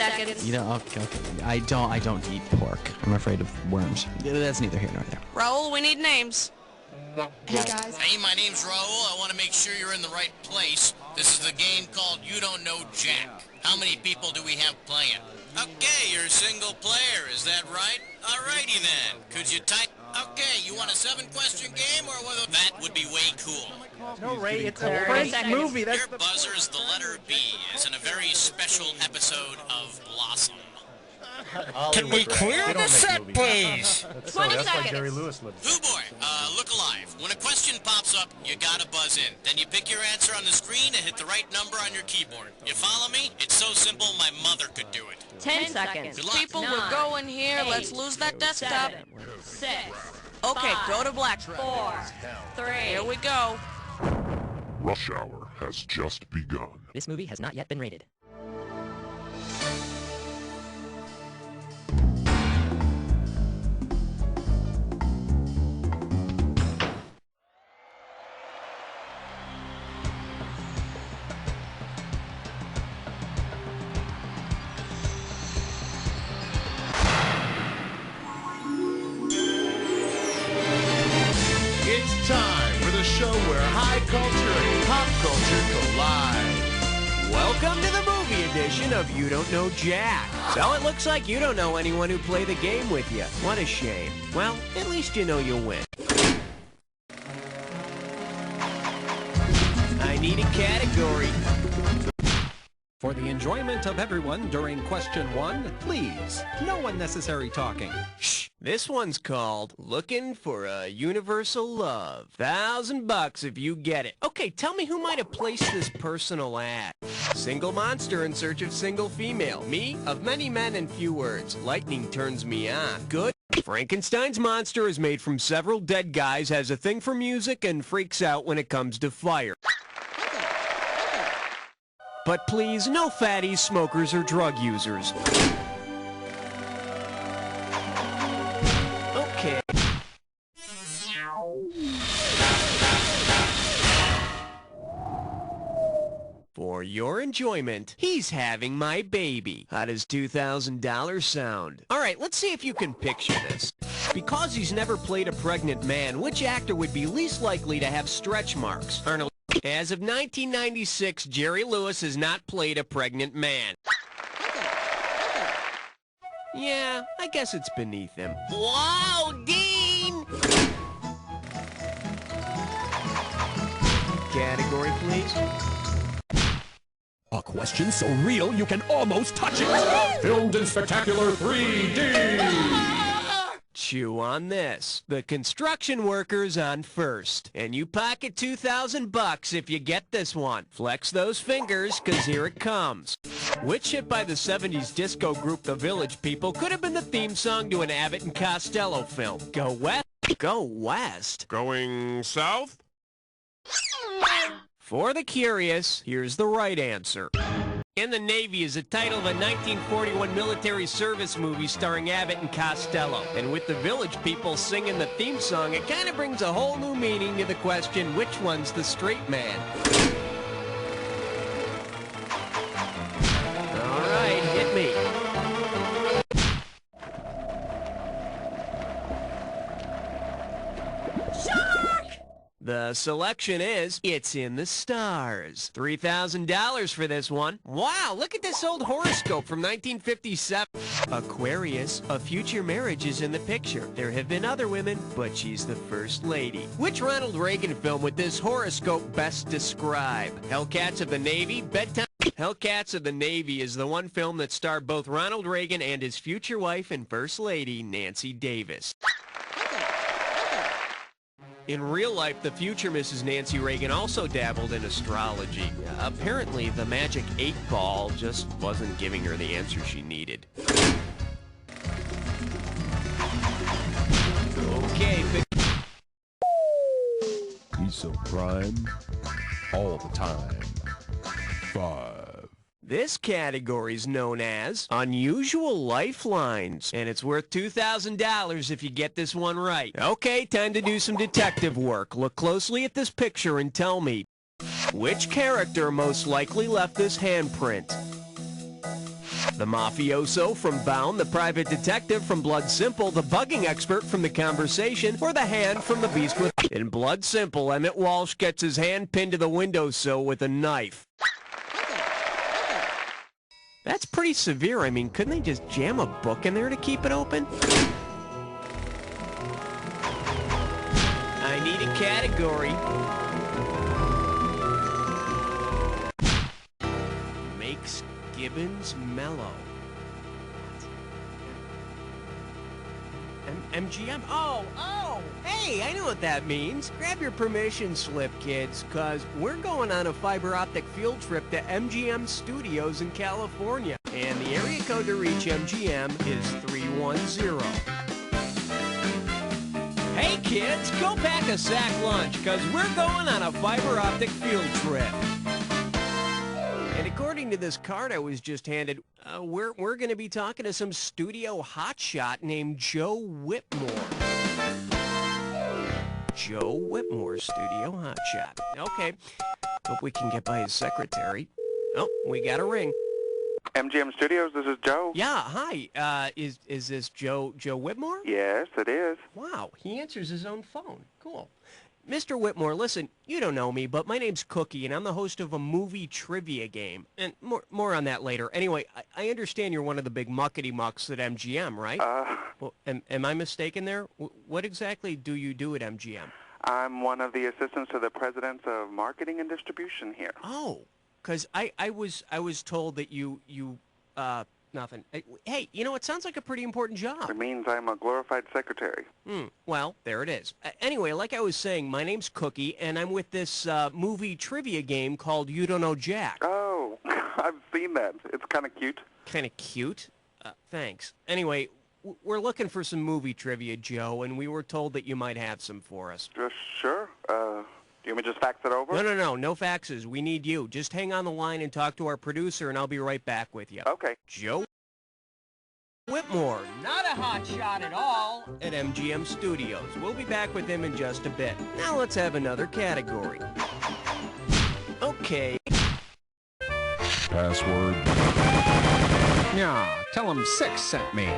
seconds. You know, okay. I don't eat pork. I'm afraid of worms. That's neither here nor there. Raul, we need names. Hey, guys. Hey, my name's Raul. I want to make sure you're in the right place. This is the game called You Don't Know Jack. How many people do we have playing? Okay, you're a single player, is that right? Alrighty then. Could you type? Okay, you want a 7-question game or whether that would be way cool? No, Ray, it's a 30 French seconds. movie. That's Your the buzzer's the letter B, as in a very special episode of Blossom. Can we clear the set, please? That's 20 like seconds. Jerry Lewis movie. Hoo boy, look alive. When a question pops up, you gotta buzz in. Then you pick your answer on the screen and hit the right number on your keyboard. You follow me? It's so simple my mother could do it. 10 seconds. Good luck. People, we're 9, going here. 8, Let's lose that desktop. 7, 6. Okay, 5, go to black. 4, 3. Here we go. Rush Hour has just begun. This movie has not yet been rated. It's time for the show where high culture and pop culture collide. Welcome to the movie edition of You Don't Know Jack. So it looks like you don't know anyone who played the game with you. What a shame. Well, at least you know you'll win. I need a category. For the enjoyment of everyone during question 1, please, no unnecessary talking. Shh. This one's called Looking for a Universal Love. $1,000 if you get it. Okay, tell me who might have placed this personal ad. Single monster in search of single female. Me, of many men and few words. Lightning turns me on. Good. Frankenstein's monster is made from several dead guys, has a thing for music, and freaks out when it comes to fire. But please, no fatties, smokers, or drug users. Okay. For your enjoyment, he's having my baby. How does $2,000 sound? Alright, let's see if you can picture this. Because he's never played a pregnant man, which actor would be least likely to have stretch marks? Arnold. As of 1996, Jerry Lewis has not played a pregnant man. Yeah, I guess it's beneath him. Wow, Dean! Category, please. A question so real you can almost touch it. Filmed in spectacular 3D. Chew on this. The construction workers on first. And you pocket $2,000 if you get this one. Flex those fingers, cause here it comes. Which hit by the 70s disco group The Village People could have been the theme song to an Abbott and Costello film? Go west. Go west. Going south? For the curious, here's the right answer. In the Navy is the title of a 1941 military service movie starring Abbott and Costello. And with the Village People singing the theme song, it kind of brings a whole new meaning to the question, which one's the straight man? All right, hit me. The selection is, it's in the stars. $3,000 for this one. Wow, look at this old horoscope from 1957. Aquarius, a future marriage is in the picture. There have been other women, but she's the first lady. Which Ronald Reagan film would this horoscope best describe? Hellcats of the Navy, Bedtime... Hellcats of the Navy is the one film that starred both Ronald Reagan and his future wife and first lady, Nancy Davis. In real life, the future Mrs. Nancy Reagan also dabbled in astrology. Apparently, the magic 8-ball just wasn't giving her the answer she needed. Okay, He's so prime all the time. 5. This category's known as Unusual Lifelines, and it's worth $2,000 if you get this one right. Okay, time to do some detective work. Look closely at this picture and tell me, which character most likely left this handprint? The mafioso from Bound, the private detective from Blood Simple, the bugging expert from The Conversation, or the hand from The Beast with... In Blood Simple, Emmett Walsh gets his hand pinned to the windowsill with a knife. That's pretty severe. I mean, couldn't they just jam a book in there to keep it open? I need a category. Makes Gibbons mellow. MGM? Oh, hey, I know what that means. Grab your permission slip, kids, because we're going on a fiber optic field trip to MGM Studios in California. And the area code to reach MGM is 310. Hey, kids, go pack a sack lunch, because we're going on a fiber optic field trip. And according to this card I was just handed, we're going to be talking to some studio hotshot named Joe Whitmore. Joe Whitmore, studio hotshot. Okay, hope we can get by his secretary. Oh, we got a ring. MGM Studios, this is Joe. Yeah, hi. Is this Joe Whitmore? Yes, it is. Wow, he answers his own phone. Cool. Mr. Whitmore, listen, you don't know me, but my name's Cookie, and I'm the host of a movie trivia game. And more on that later. Anyway, I understand you're one of the big muckety-mucks at MGM, right? Well, am I mistaken there? What exactly do you do at MGM? I'm one of the assistants to the president of marketing and distribution here. Oh, because I was told that you nothing. Hey, you know, it sounds like a pretty important job. It means I'm a glorified secretary. Well, there it is. Anyway, like I was saying, my name's Cookie, and I'm with this movie trivia game called You Don't Know Jack. Oh, I've seen that. It's kind of cute. Kind of cute? Thanks. Anyway, we're looking for some movie trivia, Joe, and we were told that you might have some for us. Sure. Do you want me to just fax it over? No faxes. We need you. Just hang on the line and talk to our producer, and I'll be right back with you. Okay. Joe Whitmore, not a hot shot at all, at MGM Studios. We'll be back with him in just a bit. Now let's have another category. Okay. Password. Yeah, tell him 6 sent me.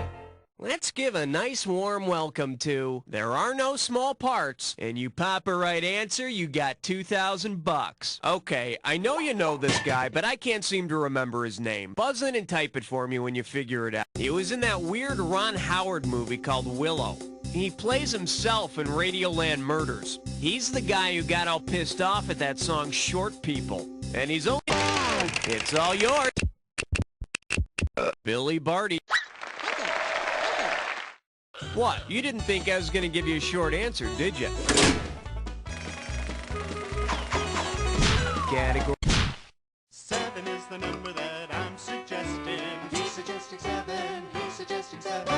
Let's give a nice warm welcome to There Are No Small Parts, and you pop a right answer, you got $2,000. Okay, I know you know this guy, but I can't seem to remember his name. Buzz in and type it for me when you figure it out. He was in that weird Ron Howard movie called Willow. He plays himself in Radioland Murders. He's the guy who got all pissed off at that song Short People. And he's only... It's all yours. Billy Barty. What? You didn't think I was going to give you a short answer, did you? Category. 7 is the number that I'm suggesting. He's suggesting 7. He's suggesting 7.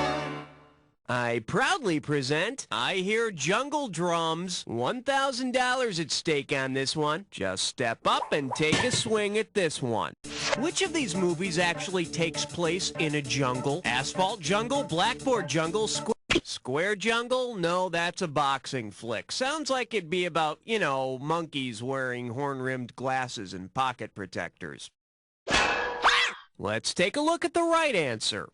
I proudly present I Hear Jungle Drums. $1,000 at stake on this one. Just step up and take a swing at this one. Which of these movies actually takes place in a jungle? Asphalt Jungle, Blackboard Jungle, Square Jungle? No, that's a boxing flick. Sounds like it'd be about, you know, monkeys wearing horn-rimmed glasses and pocket protectors. Let's take a look at the right answer.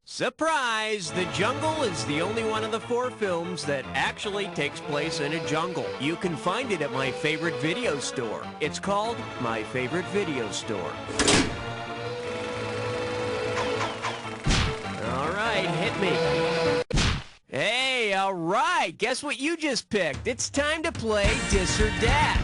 Surprise! The Jungle is the only one of the 4 films that actually takes place in a jungle. You can find it at my favorite video store. It's called My Favorite Video Store. All right, hit me. Hey, all right. Guess what you just picked? It's time to play Dis or Dat.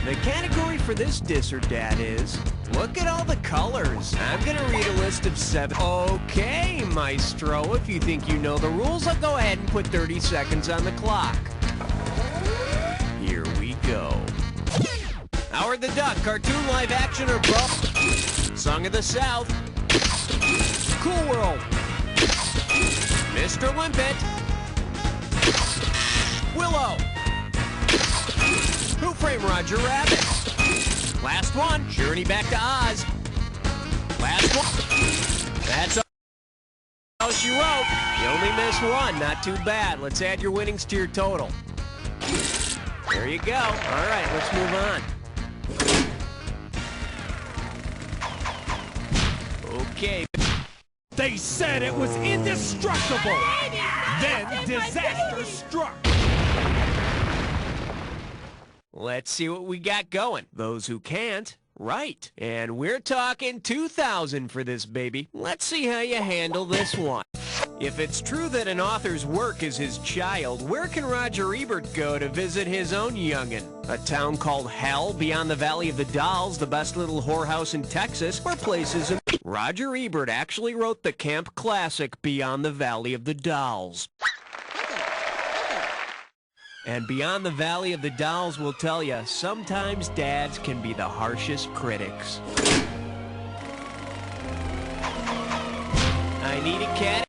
The category for this Dis or Dat is, look at all the colors. I'm going to read a list of 7. Okay, Maestro, if you think you know the rules, I'll go ahead and put 30 seconds on the clock. Here we go. Howard the Duck, cartoon, live action, or both? Song of the South. Cool World. Mr. Limpet. Willow. Who Framed Roger Rabbit? Last one, Journey Back to Oz. Last one. That's all she wrote. You only missed one, not too bad. Let's add your winnings to your total. There you go. All right, let's move on. Okay. They said it was indestructible. Then disaster struck. Let's see what we got going. Those who can't, right. And we're talking 2,000 for this baby. Let's see how you handle this one. If it's true that an author's work is his child, where can Roger Ebert go to visit his own youngin'? A town called Hell, beyond the Valley of the Dolls, the best little whorehouse in Texas, or places in... Roger Ebert actually wrote the camp classic Beyond the Valley of the Dolls. And Beyond the Valley of the Dolls will tell you, sometimes dads can be the harshest critics. I need a cat.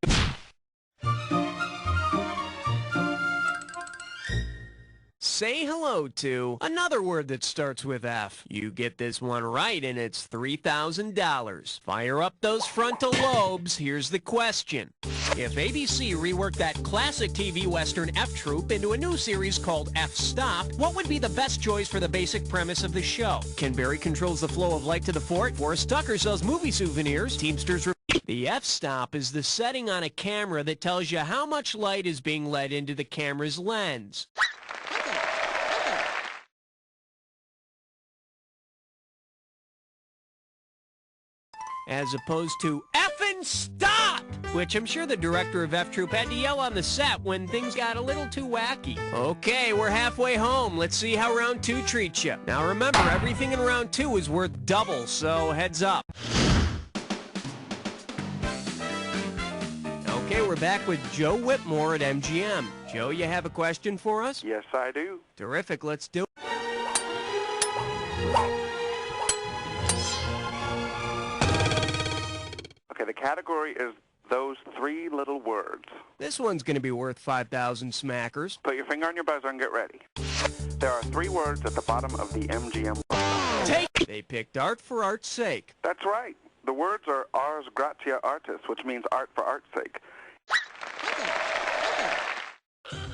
Say hello to another word that starts with F. You get this one right and it's $3,000. Fire up those frontal lobes. Here's the question. If ABC reworked that classic TV Western F Troop into a new series called F-Stop, what would be the best choice for the basic premise of the show? Ken Berry controls the flow of light to the fort. Forrest Tucker sells movie souvenirs. Teamsters... The f-stop is the setting on a camera that tells you how much light is being let into the camera's lens. As opposed to effing stop, which I'm sure the director of F-Troop had to yell on the set when things got a little too wacky. Okay, we're halfway home. Let's see how round 2 treats you. Now remember, everything in round 2 is worth double, so heads up. Okay, we're back with Joe Whitmore at MGM. Joe, you have a question for us? Yes, I do. Terrific, let's do it. Okay, the category is those 3 little words. This one's going to be worth 5,000 smackers. Put your finger on your buzzer and get ready. There are 3 words at the bottom of the MGM. Take! They picked art for art's sake. That's right. The words are ars gratia artis, which means art for art's sake.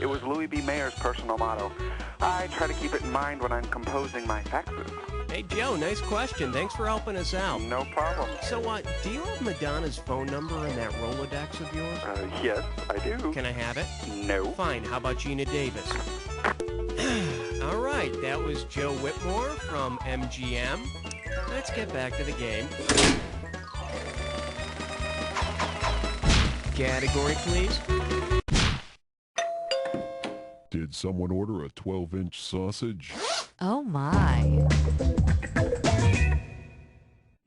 It was Louis B. Mayer's personal motto. I try to keep it in mind when I'm composing my faxes. Hey, Joe, nice question. Thanks for helping us out. No problem. So, do you have Madonna's phone number in that Rolodex of yours? Yes, I do. Can I have it? No. Fine. How about Gina Davis? All right, that was Joe Whitmore from MGM. Let's get back to the game. Category, please. Did someone order a 12-inch sausage? Oh my.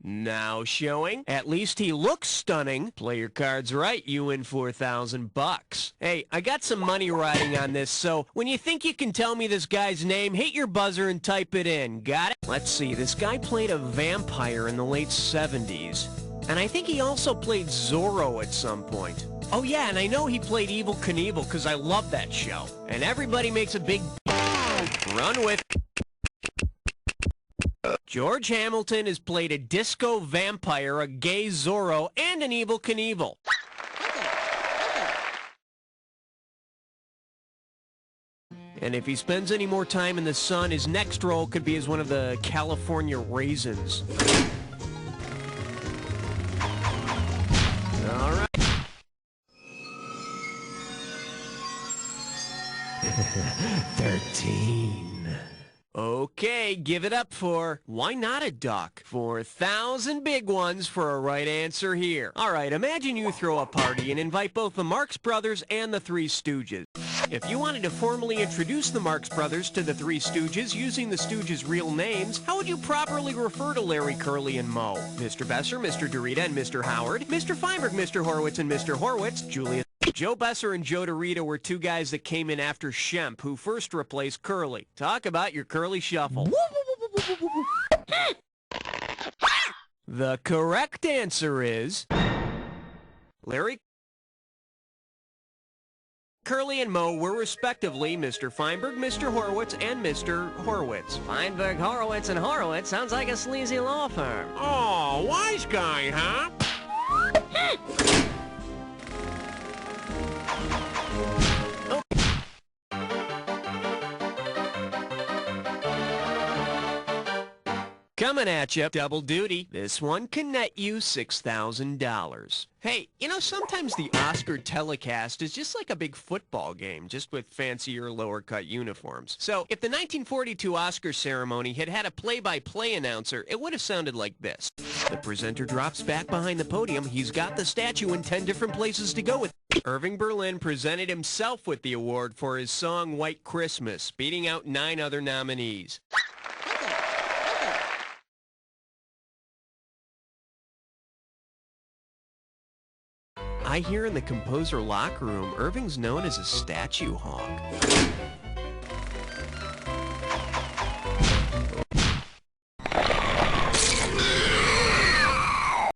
Now showing. At least he looks stunning. Play your cards right, you win $4,000. Hey, I got some money riding on this, so when you think you can tell me this guy's name, hit your buzzer and type it in. Got it? Let's see. This guy played a vampire in the late 70s. And I think he also played Zorro at some point. Oh yeah, and I know he played Evel Knievel because I love that show. And everybody makes a big run with. George Hamilton has played a disco vampire, a gay Zorro, and an Evel Knievel. And if he spends any more time in the sun, his next role could be as one of the California Raisins. All right. 13. Okay, give it up for Why Not a Duck? 4,000 big ones for a right answer here. All right, imagine you throw a party and invite both the Marx Brothers and the Three Stooges. If you wanted to formally introduce the Marx Brothers to the Three Stooges using the Stooges' real names, how would you properly refer to Larry, Curly, and Moe? Mr. Besser, Mr. Dorita, and Mr. Howard, Mr. Feinberg, Mr. Horowitz, and Mr. Horwitz, Julius. Joe Besser and Joe Dorita were 2 guys that came in after Shemp, who first replaced Curly. Talk about your Curly Shuffle. The correct answer is Larry, Curly, and Moe were respectively Mr. Feinberg, Mr. Horowitz, and Mr. Horwitz. Feinberg, Horowitz, and Horowitz sounds like a sleazy law firm. Oh, wise guy, huh? Coming at you, double duty. This one can net you $6,000. Hey, you know, sometimes the Oscar telecast is just like a big football game, just with fancier lower-cut uniforms. So, if the 1942 Oscar ceremony had had a play-by-play announcer, it would have sounded like this. The presenter drops back behind the podium. He's got the statue in 10 different places to go with. Irving Berlin presented himself with the award for his song White Christmas, beating out 9 other nominees. I hear in the composer locker room, Irving's known as a statue hog.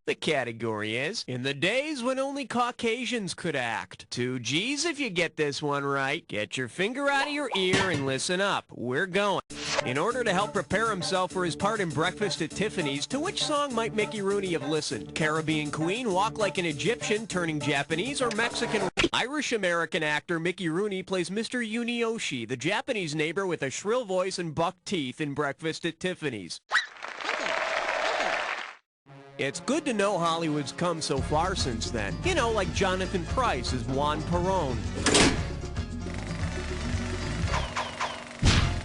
The category is, in the days when only Caucasians could act. 2 G's if you get this one right. Get your finger out of your ear and listen up. We're going. In order to help prepare himself for his part in Breakfast at Tiffany's, to which song might Mickey Rooney have listened? Caribbean Queen, Walk Like an Egyptian, turning Japanese, or Mexican? Irish-American actor Mickey Rooney plays Mr. Yunioshi, the Japanese neighbor with a shrill voice and buck teeth in Breakfast at Tiffany's. It's good to know Hollywood's come so far since then. You know, like Jonathan Pryce as Juan Perón.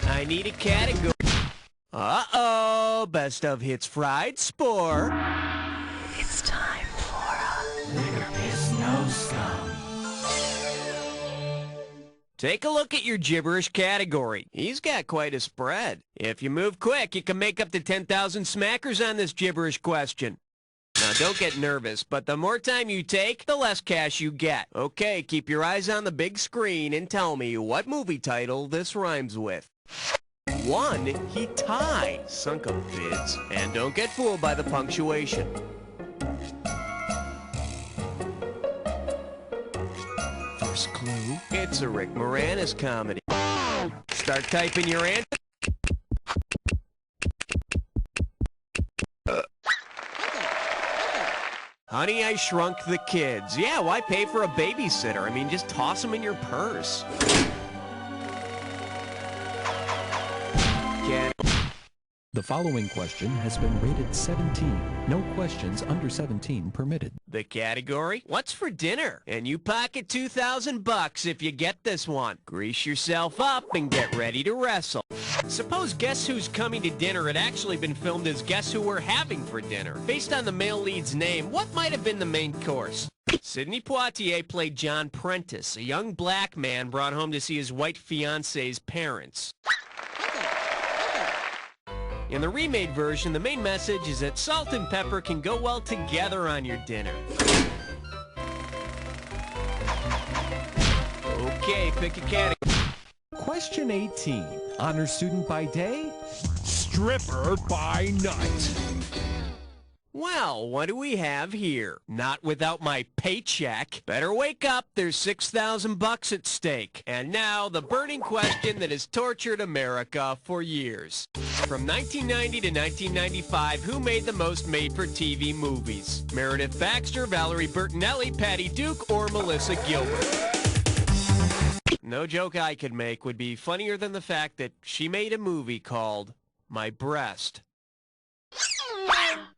I need a category. Uh-oh, best of hits fried spore. It's time for a There Is No Scum. Take a look at your gibberish category. He's got quite a spread. If you move quick, you can make up to 10,000 smackers on this gibberish question. Now, don't get nervous, but the more time you take, the less cash you get. Okay, keep your eyes on the big screen and tell me what movie title this rhymes with. 1, he tie, sunk of vids. And don't get fooled by the punctuation. First clue, it's a Rick Moranis comedy. Start typing your answer. Honey, I Shrunk the Kids. Yeah, why pay for a babysitter? I mean, just toss them in your purse. The following question has been rated 17. No questions under 17 permitted. The category? What's for dinner? And you pocket $2,000 if you get this one. Grease yourself up and get ready to wrestle. Suppose Guess Who's Coming to Dinner had actually been filmed as Guess Who We're Having for Dinner. Based on the male lead's name, what might have been the main course? Sidney Poitier played John Prentice, a young black man brought home to see his white fiancé's parents. In the remade version, the main message is that salt and pepper can go well together on your dinner. Okay, pick a category. Question 18. Honor student by day, stripper by night. Well, what do we have here? Not without my paycheck. Better wake up, there's $6,000 at stake. And now, the burning question that has tortured America for years. From 1990 to 1995, who made the most made-for-TV movies? Meredith Baxter, Valerie Bertinelli, Patty Duke, or Melissa Gilbert? No joke I could make would be funnier than the fact that she made a movie called My Breast.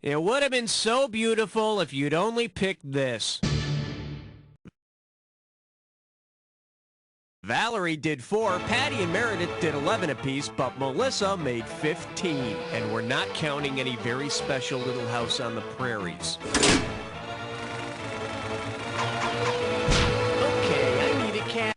It would have been so beautiful if you'd only picked this. Valerie did 4, Patty and Meredith did 11 apiece, but Melissa made 15. And we're not counting any very special Little House on the Prairies. Okay, I need a cat.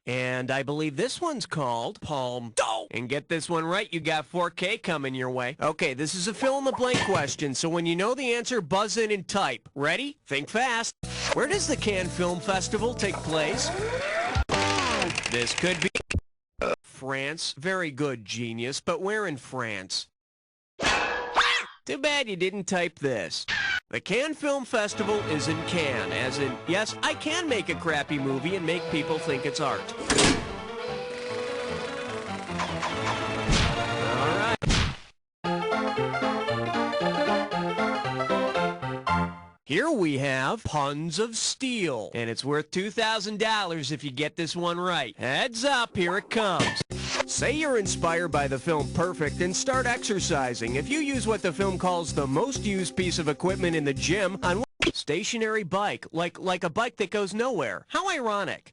And I believe this one's called Palm Dough. And get this one right, you got 4K coming your way. Okay, this is a fill-in-the-blank question, so when you know the answer, buzz in and type. Ready? Think fast. Where does the Cannes Film Festival take place? This could be France. Very good, genius, but where in France? Too bad you didn't type this. The Cannes Film Festival is in Cannes, as in, yes, I can make a crappy movie and make people think it's art. All right. Here we have Puns of Steel, and it's worth $2,000 if you get this one right. Heads up, here it comes. Say you're inspired by the film Perfect and start exercising. If you use what the film calls the most used piece of equipment in the gym on what stationary bike, like a bike that goes nowhere. How ironic.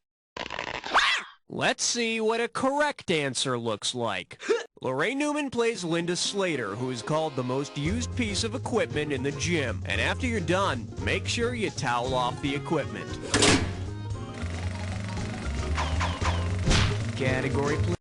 Let's see what a correct answer looks like. Lorraine Newman plays Linda Slater, who is called the most used piece of equipment in the gym. And after you're done, make sure you towel off the equipment. Category, please.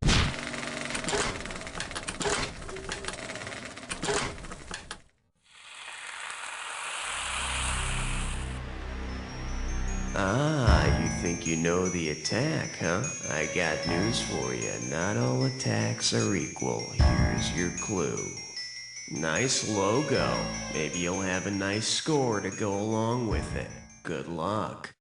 Ah, you think you know the attack, huh? I got news for you. Not all attacks are equal. Here's your clue. Nice logo. Maybe you'll have a nice score to go along with it. Good luck.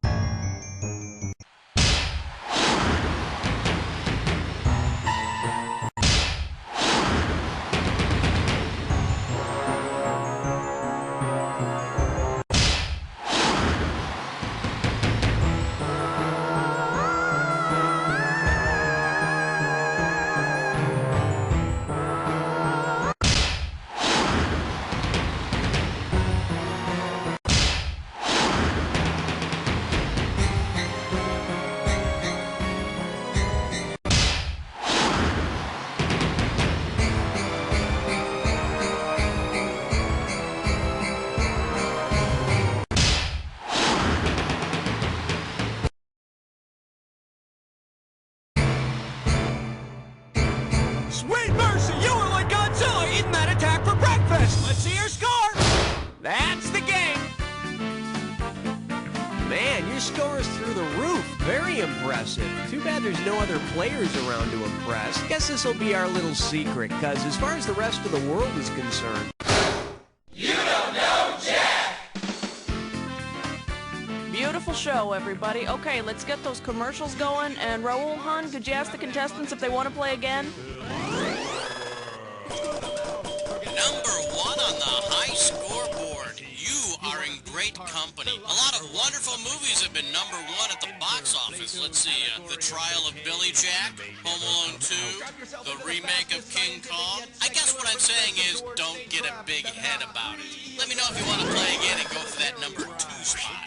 Sweet mercy, you were like Godzilla eating that attack for breakfast! Let's see your score! That's the game! Man, your score is through the roof. Very impressive. Too bad there's no other players around to impress. Guess this'll be our little secret, because as far as the rest of the world is concerned... You don't know Jack! Beautiful show, everybody. Okay, let's get those commercials going. And Raul Hun, could you ask the contestants if they want to play again? Number one on the high scoreboard. You are in great company. A lot of wonderful movies have been number one at the box office. Let's see, The Trial of Billy Jack, Home Alone 2, the remake of King Kong. I guess what I'm saying is don't get a big head about it. Let me know if you want to play again and go for that number 2 spot.